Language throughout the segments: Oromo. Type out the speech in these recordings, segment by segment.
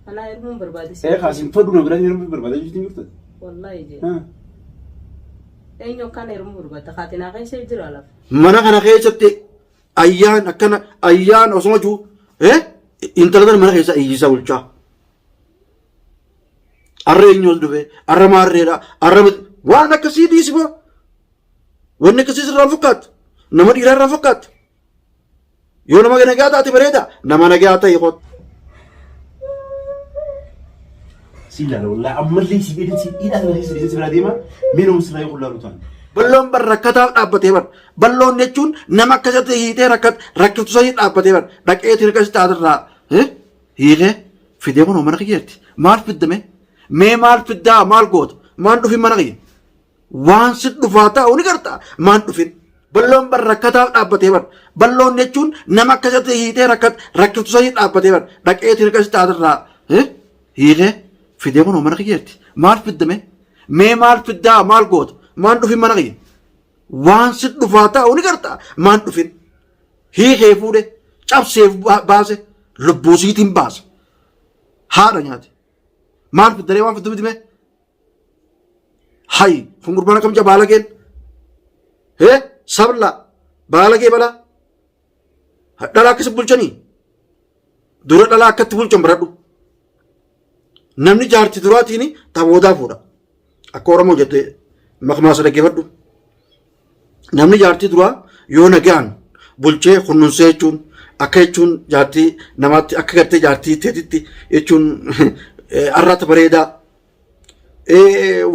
أنا يرمون بربادي إيه خاسين فدونا بلا يرمون بربادي جدي مرتد والله يجي أينو كان يرمون بربادي خاتنا غير شيء جرى له mana kana keessatti ayyaan akkana ayyaan osuma jiru intalatan mana keessa iyyisa bulchaa arra eenyuus dhufe arra maarreedha arra waan akkasii dhiisifoo wanni akkasii sirraa fakkaatu nama dhiiraa irraa fakkaatu yoo nama nagaa taate bareeda nama nagaa ta'e qotu. سيلا والله أمرلي سيدي سيدي أنا سيدي سيدي ديما مينهم سلا يقول لا رتان balloon bar rakkataa dhaabbatee bar balloon jechuun nama akkasitti hiitee rakkatu sanii dhaabbatee bar dhaqeetiin akkasitti taatirraa hiitee fidee kun mana kiyyaatti maal fiddame mee maal fiddaa maal goota maan dhufin mana kiyya waan si dhufaa ta'u ni gartaa maan dhufin balloon bar rakkataa dhaabbatee bar balloon jechuun nama akkasitti hiitee rakkatu sanii dhaabbatee bar dhaqeetiin akkasitti taatirraa hiitee fidee kun mana kiyyaatti maal fiddame mee maal fiddaa maal goota maan dhufin mana kiyya waan si dhufaa ta'u ni gartaa maan dhufin hiikee fuudhe cabsee baase lubbuu siitiin baase haadha nyaate maal fiddaree waan fiddu bitime hay fungurbana kam baala keen sabla baala kee balaa dhalaa akkasi bulchanii dura dhalaa akkatti bulchan baradhu namni jaartii duraatiin taboodaa fuudha akka oromoo jettee makmaasa dhaggeeffadhu namni jaartii duraa yoo nagaan bulchee kunnunsee jechuun akka jechuun jaartii namaatti akka gartee jaartii teetitti jechuun arraata bareedaa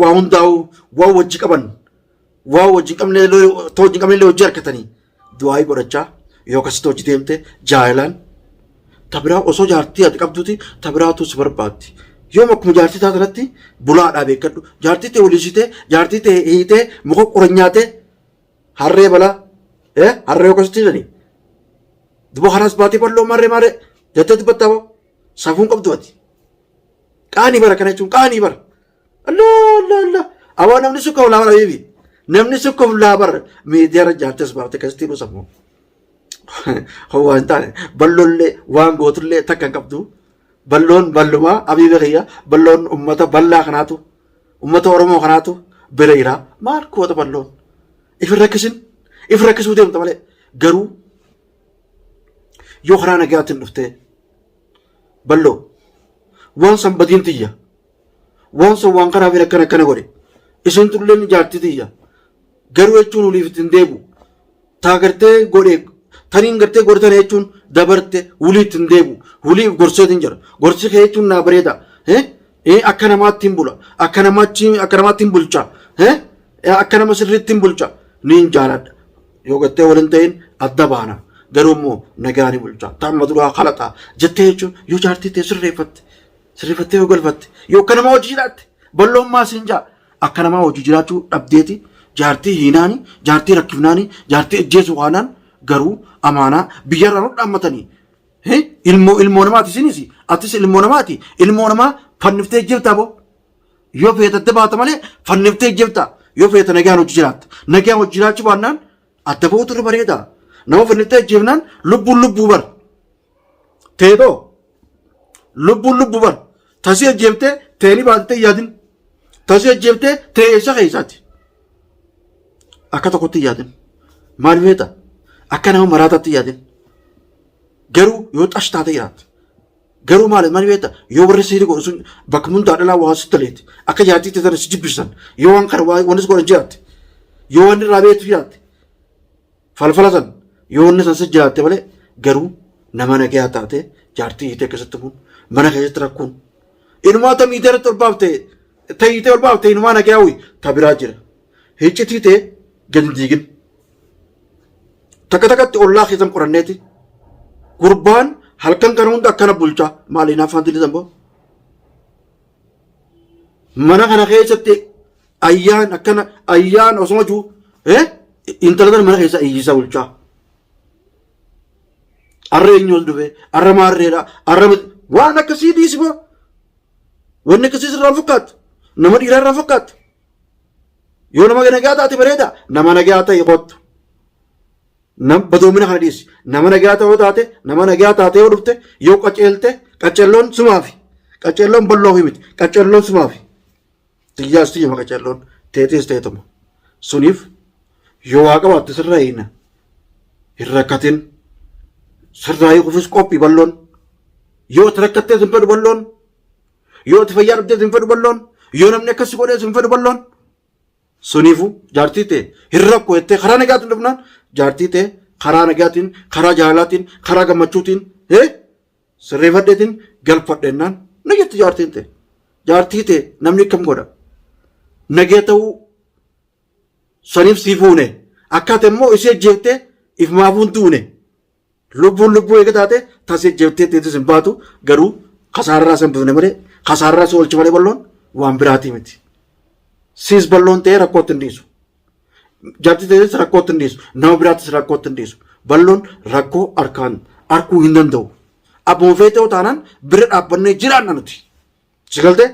waa hundaa'u waa wajji qaban waa wajji qabnellee hojii harkatanii du'aayii godhachaa yoo akkasitti hojii deemte jaayilaan tabiraa osoo jaartii ati qabduuti tabiraatu si barbaaddi yoo akkuma jaartii taatanatti bulaadhaa beekadhu jaartii ta'e walisitee jaartii ta'e hiitee muka qoranyaatee harree balaa harree akkasitti jedhanii duba kanaas baatee bal'oo marree jettee dubbattaaboo safuun qabdu ati qaanii bara kana jechuun qaanii bara allaa awwaa namni sukka ulaa bara beebi namni sukka ulaa bara miidiyaarra jaartees baafte akkasitti nu sammuu hawaa hin taane bal'oollee waan gootullee takka hin qabdu. balloon ballumaa abiiba kiyya balloon ummata bal'aa kanaatu ummata oromoo kanaatu bira jira maal koota balloon if rakkisuu deemta malee garuu yoo karaa nagaatiin dhuftee balloo waan san badiin tiyya waan san waan karaa fi akkana godhe isin tulleen jaartii tiyya garuu jechuun uliif ittiin deebu taa gartee godhe taniin gartee godhatan jechuun dabarte ulii ittiin deebu ulii gorseetiin jira gorsi kee jechuun naa bareeda akka namaattiin bula akka namaattiin bulcha akka nama sirriittiin bulcha niin jaaladha yoo gartee waliin ta'in adda baana garuu immoo nagaa ni bulcha taa'amma duraa qalaxaa jettee jechuun yoo jaartii ta'e sirreeffattee yoo galfatte yoo akka namaa hojii jiraatte balloon maasiin jaa akka namaa hojii jiraachuu dhabdeeti jaartii hiinaani jaartii rakkifnaani jaartii ejjeesu waanaan garuu amaanaa biyyarraa nu dhaammatanii ilmoo namaati isinis atis ilmoo namaati ilmoo namaa fanniftee ejjebtaa boo yoo feetatte baata malee fanniftee ejjebtaa yoo feeta nagaan hojii jiraatta nagaan hojii jiraachuu baannaan adda ba'uutu irra bareeda nama fanniftee ejjebnaan lubbuu bar teetoo lubbuu bar tasii ejjebtee teeni baatee yaadin tasii ejjebtee tee eessa keessaati akka tokkotti yaadin maal feeta akka nama maraataatti yaadin garuu yoo xash taate jiraata garuu maal beekta yoo warri sirii godhu sun bakka hundaa dhalaa waa sitti taleeti akka jaartii teessana si jibbisan yoo waan kana wanni si godhan jiraatte yoo wanni irraa beektu jiraatte falfala san yoo wanni san si jiraatte malee garuu nama nagaa taate jaartii hiitee keessatti kun mana keessatti rakkuun inumaa ta miidiyaan ol baafte ta'iitee ol baafte inumaa nagaa hawwi tabiraa jira hiccitii ta'e gadi hin diigin takkatti ollaa keessan qoranneeti gurbaan halkan kana hunda akkana bulchaa maaliin afaan dilisan boo mana kana keessatti ayyaan osuma jiru intalatan mana keessa iyyisa bulchaa arra eenyuus dhufe arra maarreedha arra waan akkasii dhiisiboo wanni akkasii sirraa fakkaatu nama dhiiraa irraa fakkaatu yoo nama nagaa taate bareeda nama nagaa ta'e qottu badoomina kana dhiisi nama nagaa ta'uu taate nama nagaa taate yoo dhufte yoo qaceelte qacelloon sumaafi qaceelloon bal'oo fi miti qaceelloon sumaa fi xiyyaas xiyyama qaceelloon teetees teetuma suniif yoo waa qabaatte sirraa hiina hin rakkatin sirraa hiikuufis qophii bal'oon yoo itti rakkattees hin fedhu bal'oon yoo itti fayyaa dhabdees hin fedhu bal'oon yoo namni akkasii godhees hin fedhu bal'oon suniifu jaartii ta'e hin rakku jettee karaa nagaatiin dhufnaan jaartii ta'e karaa nagaatiin karaa jaalalaatiin karaa gammachuutiin sirreeffadheetiin galfadheennaan na jetti jaartiin ta'e jaartii ta'e namni kam godha nagee ta'uu saniif sii fuune akkaata immoo isii ejjeeftee if maafuun tuune lubbuu eega taate tasii ejjeeftee teetis hin baatu garuu kasaarraa san bifne malee kasaarraa si oolchi malee bal'oon waan biraatii miti siis bal'oon ta'ee rakkootti hin dhiisu jaartii ta'es rakkootti hin dhiisu nama biraattis rakkootti hin dhiisu bal'oon rakkoo harkaan arkuu hin danda'u abbuma feetee taanaan bira dhaabbannee jiraanna nuti sigaltee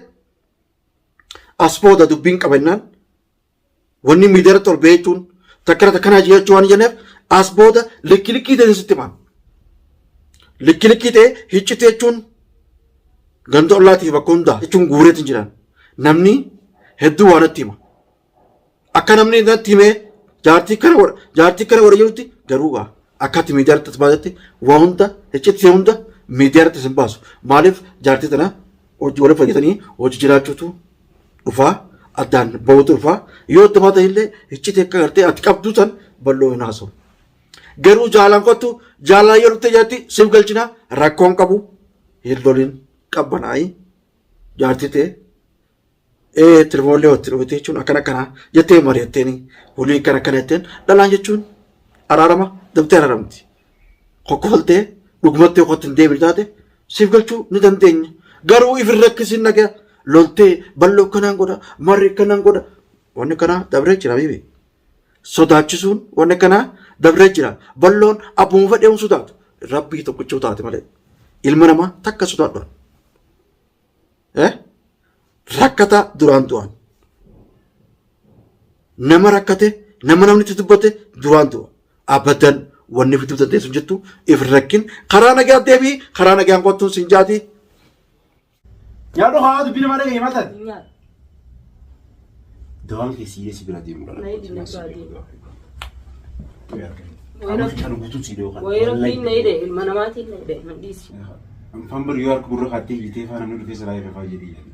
as booda dubbiin qabannaan wanni miidiyaarratti ol ba'ee jechuun takkana takkanaa jechuu waan jenneef as booda likkii ta'e sitti himaan likkii ta'e hiccite jechuun ganda ollaatiif bakka hundaa jechuun guureetiin jiran namni hedduu waan itti hima akka namni itti himee jaartii kana godha jirutti garuu akkatti miidiyaarratti baasetti waa hunda hiccite hunda miidiyaarratti hin baasu maaliif jaartii tana hojii waliin fayyadanii hojii jiraachuutu dhufaa addaan bahuutu dhufaa yoo itti baatan illee hiccite akka gartee ati qabduu san bal'oo hin haasa'u garuu jaalaan kottu jaalaan yoo dhuftee jaartii siif galchinaa rakkoon qabu hildoliin qabbanaa'ii jaartii ta'e tirmoollee watti dhufte jechuun akkanaa jettee mari'atteeni walii akkana jetteen dhalaan jechuun araarama dabtee araaramti kokkoltee dhugumatti yokkootti hin deebiin taate siif galchuu ni dandeenya garuu ifin rakkisin nagaa loltee bal'oo kanaan godha marri kanaan godha wanni kanaa dabree jira bibi sodaachisuun wanni kanaa dabree jira bal'oon abbuma fedheeun sodaatu rabbii tokkichuu taate malee ilma namaa takka sodaadhaan rakkata duraan du'an nama rakkate nama namni itti dubbate duraan du'a abadan wanni fituu dandeessu jettu if rakkin karaa nagaa deebii karaa nagaan qottuun sin jaati. Nyaadhu haa dubbii nama dhaga'e mataan. Nyaata. Dawaan keessi yeesi bira deemu dha. Na hidhi na bira deemu. Kan guutuu si deemu kan. Wayii rabbiin na hidhe ilma namaatiin na hidhe na dhiisi. Anfaan bari yoo harka gurra kaattee hiitee faana namni dhufee siraa irra faa jedhee jedhe.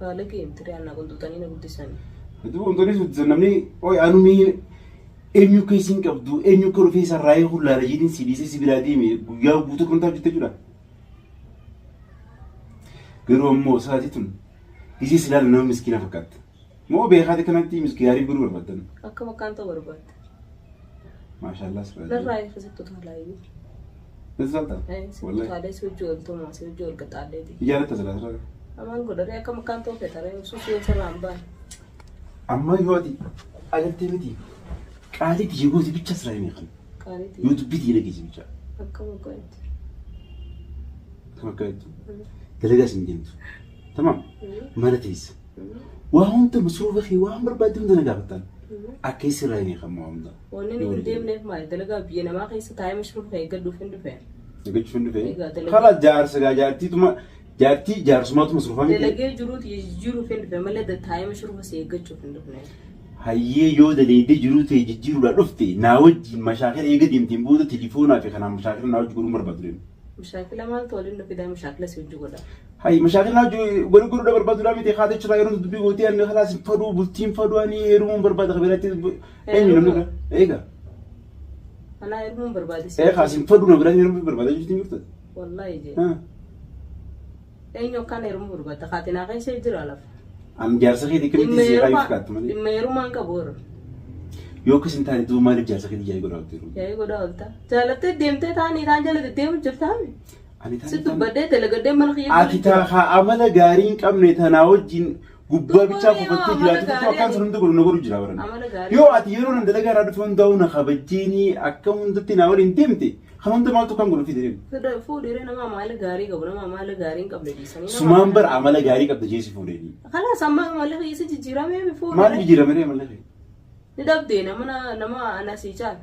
Haala geemtire aanna qulxuutanii na guddisanii. Hedduu wantoonni guddisan namni ooyi anumii eenyu keessiin qabdu eenyu akka dhufee sarraayee hullaara jedhiin si dhiisee si biraa deeme guyyaa guutuu kan taa'u jettee jira. Garuu ammoo sa'aatii tun isii silaala nama miskiina fakkaata. Moo beekaate kanatti miskiinaarii guruu barbaaddan. Akka makkaan ta'u barbaadda. Maashaallah sirraa. Narraa eessa sitti tolaayyuu. Nasi salta. Wallahi. Taalee si hojii ol tumaa si hojii ol gaxaalleeti. Ijaarata silaa sirraa. Amaan godhadee akka makkaan ta'u feetaree suusii yoo sirraan baane. Amma yoo ati agartee miti qaaliitti yegooti bicha siraa hin eegan. Qaaliitti. Yoo dubbitii dhageessi bicha. Akka makkaatti. Akka makkaatti. Dalagaa sin deemtu. Tamam. Mana teessa. Waa hunda masruufa kee waan barbaadde hunda na gaafattaan. Akka sirraa hin eegan maa hunda. Wanni nuti deemneef maali dalagaa biyya namaa keessa taa'ee mashruufa eeggadhuuf hin dhufee. Eeggachuuf hin dhufee. Kala jaarsa jaartiituma jaartii jaarsummaatu masruufaa miti. Dalagee jiruuti jijjiiruuf hin dhufee malee taa'ee mashruufa si eeggachuuf hin dhufne. Hayyee yoo daleedee jiruu ta'e jijjiiruudhaan dhufte naa wajjin mashaakila eega deemteen booda telefoonaa fi kanaan mashaakila naa wajji godhuu barbaadu deemu. Mashaakila maaltu waliin nu fidaa mashaakila si hojii godha. Hayyi mashaakila naa wajji godhuudha barbaadudha miti haati chirraa yeroo dubbii gootii ani halaas hin faduu bultiin faduu ani heerumuun barbaada qabeeratti eenyu namni eega. Anaa heerumuun barbaadisi. Haas hin faduu na biraatti heerumuun barbaada jechuutiin jirtu. Wallaahi jee. Eenyu akkaan heerumuu barbaada kaatinaa keessa jira lafa. An jaarsa keetii kamitti seeraa yoo fakkaattu malee. Dhimma heerumaan qabu warra. Yoo akkas hin taane duuba maaliif jaarsa keetii yaa'ii godhaa jirtu? Yaa'ii godhaa oolta. Jaalattee deemtee taa'anii isaan jala deddeemu jirtaami. Si dubbadee dalagadee mana kiyya. Ati taa amala gaarii hin qabne tanaa wajjin gubbaa bichaa kufattee jiraatu akkaan sun hundi godhu godhu jira baran. Yoo ati yeroo nan dalagaa irraa dhufu hundaa'u na kabajjeeni akka hundatti naa waliin deemte kan hunda maaltu kan godhu fide deemu. Fuudhee nama amala gaarii qabu nama amala gaarii hin qabne dhiisanii. Sumaan bara amala gaarii qabda jeesi fuudhee. Kalaas amma amala keessa jijjiiramee fuudhee. Maal jijjiiramee amala kee? Ni dhabdee nama anasii caala.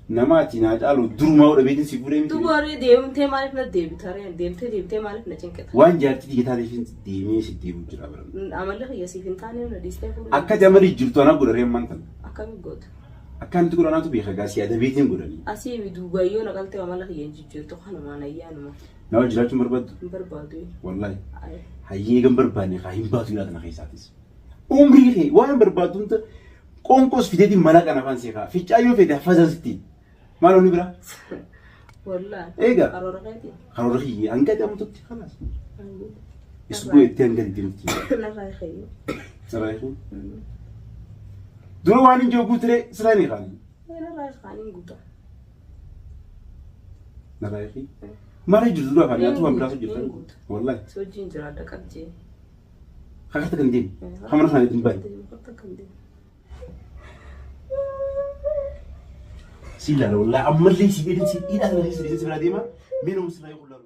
Namaati naa caalu durumaa hodha beekin si fuudhee miti. Dubarri deemtee maaliif na deebitare deemtee maaliif na cinkata. Waan jaartii dhiigataatiif deemee si deebi'u jira bara. Amalli xiyyeessiif hin taane na dhiistee fuudhee. Akka jamalli jirtu ana godharee mantan. Akkami goota. Akka nuti godhanaatu beeka gaasii yaada beekin godhanii. Asii duubayyoo naqaltee amala xiyyeessi jijjiirtu kanumaan ayyaanuma. Nama jiraachuun barbaaddu. Hin barbaadu. Wallahi. Hayyee gan barbaanne haa hin baatu ilaata na keessaatis. Umrii kee waan barbaaddu hunda qoonqoos fideetiin mala kana afaan seekaa ficcaayyoo fedhe hafazasitti. Maal onni bira? Wallahi. Eega. Karoora keetii. Karoora kiyyee hanga jedhamutti kanaas. Isu itti hanga deemti. Narraa eegayyoo. Narraa eegayyoo. Dura waan hin joogu ture siraan eegaani. Narraa eegaanii guutaa. Narraa eegayyoo. Maal jirtu dura afaan nyaatu waan biraatu jirtu. Wallahi. Sochiin jiraadha qabjee. Kakata kan deemu. Hamana sana ittiin baay'ee. Kakata kan deemu. Sila والله أمر لي سيدي سيدي أنا ليس ليس سيدي ما مين هو سيدي يقول له